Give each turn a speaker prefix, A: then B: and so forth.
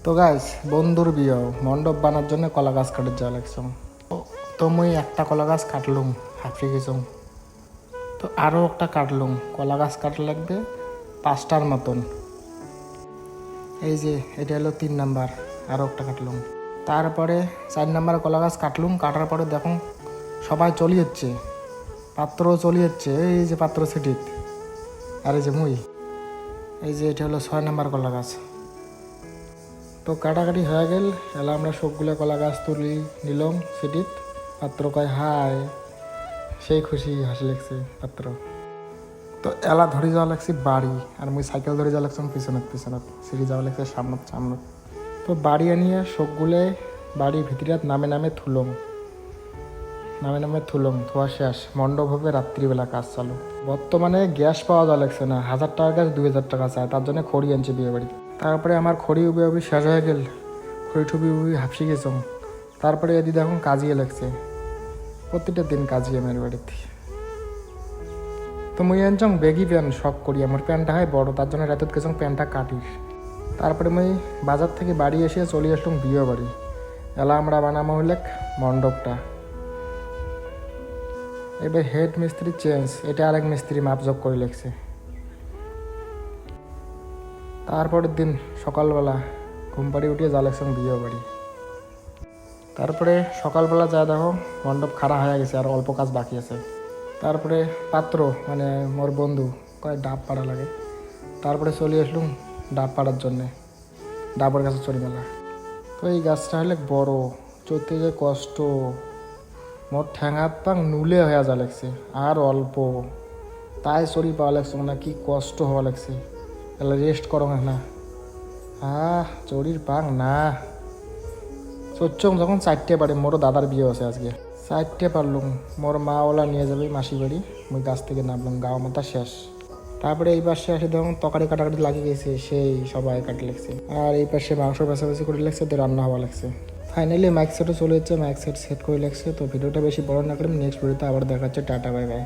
A: তো গাইস বন্ধুর বিয়ে মণ্ডপ বানার জন্য কলা গাছ কাটার যাওয়া লাগছে। তো মুই একটা কলা গাছ কাটলুম হাফড়ে গেছুম। তো আরও একটা কাটলুম, কলা গাছ কাটা লাগবে 5টার মতন। এই যে এটা হলো 3 নাম্বার, আরও একটা কাটলুম। তারপরে 4 নাম্বার কলা গাছ কাটলুম। কাটার পরে দেখুন সবাই চলি যাচ্ছে, পাত্রও চলি যাচ্ছে। এই যে পাত্র সিটিত, আর এই যে মুই, এই যে এটা হলো 6 নাম্বার কলা গাছ। তো কাটাকাটি হয়ে গেল, এলা আমরা সবগুলো কলা গাছ তুলি নিলাম সিটিত। পাত্র কয় হাই, সেই খুশি হাসি লাগছে পাত্র। তো এলা ধরে যাওয়া লাগছে বাড়ি, আর মুই সাইকেল ধরে যাওয়া লাগছে পিছনত পিছনত, সিঁড়ি যাওয়া লাগছে সামনত সামনত। তো বাড়ি আনিয়ে সবগুলো বাড়ির ভিতরিয়াত নামে নামে থুলং ধোয়া শেষ। মণ্ডপ হবে রাত্রিবেলা, কাজ চালু। বর্তমানে গ্যাস পাওয়া যা লাগছে না, 1000 টাকার গ্যাস 2000 টাকা চায়, তার জন্য খড়ি আনছে বিয়ে বাড়ি। তারপরে আমার খড়ি উবি উবি শেষ হয়ে গেল, খড়ি টুবি উবি হাফসি গেছ। তারপরে এদি দেখুন কাজিয়ে লাগছে, প্রতিটা দিন কাজিয়ে আমার বাড়িতে। তো মুই আনছং বেগি প্যান্ট শখ করি, আমার প্যান্টটা হয় বড়, তার জন্য রাতত গেছং প্যান্টটা কাটিস। তারপরে মুই বাজার থেকে বাড়ি এসে চলে আসলাম বিয়ে বাড়ি। এলা আমরা বানামো হলে মণ্ডপটা। এবার হেড মিস্ত্রি চেঞ্জ, এটা আরেক মিস্ত্রি মাপজোক করে লেগছে। তারপরের দিন সকালবেলা ঘুম পাড়ি উঠিয়ে যা লাগছে বিয়ে বাড়ি। তারপরে সকালবেলা যা দেখো মণ্ডপ খাড়া হয়ে গেছে, আর অল্প কাজ বাকি আছে। তারপরে পাত্র মানে মোর বন্ধু কয় ডাব পাড়া লাগে। তারপরে চলে আসলুম ডাব পাড়ার জন্যে, ডাবের গাছে চড়ি মেলা। তো এই গাছটা হলে বড়, চড়তে যে কষ্ট, মোর ঠ্যাঙাত পাং নুলে হয়ে যা লাগছে, আর অল্প তাই চড়ি পাওয়া লাগছে, মানে কি কষ্ট হওয়া লাগছে। তাহলে রেস্ট করো না, চড়ির পাং না চড়ছং যখন 4টে পারে। মোরও দাদার বিয়ে আছে আজকে, 4টে পারলুম। মোর মা ওলা নিয়ে যাবে মাসি বাড়ি, মুই গাছ থেকে নামলাম, গাও মাথা শেষ। তারপরে এই পাশে আসে দেখুন তরকারি কাটাকাটি লাগিয়ে গেছে, সেই সবাই কাটে লাগছে। আর এই পাশে মাংস বেছাবেছি করে লাগছে, তো রান্না হওয়া লাগছে। ফাইনালি মাইক সেটও চলে যাচ্ছে, মাইক সেট করে লাগছে। তো ভিডিওটা বেশি বড় না করে নেক্সট ভিডিওতে আবার দেখা হচ্ছে। Tata, bye bye.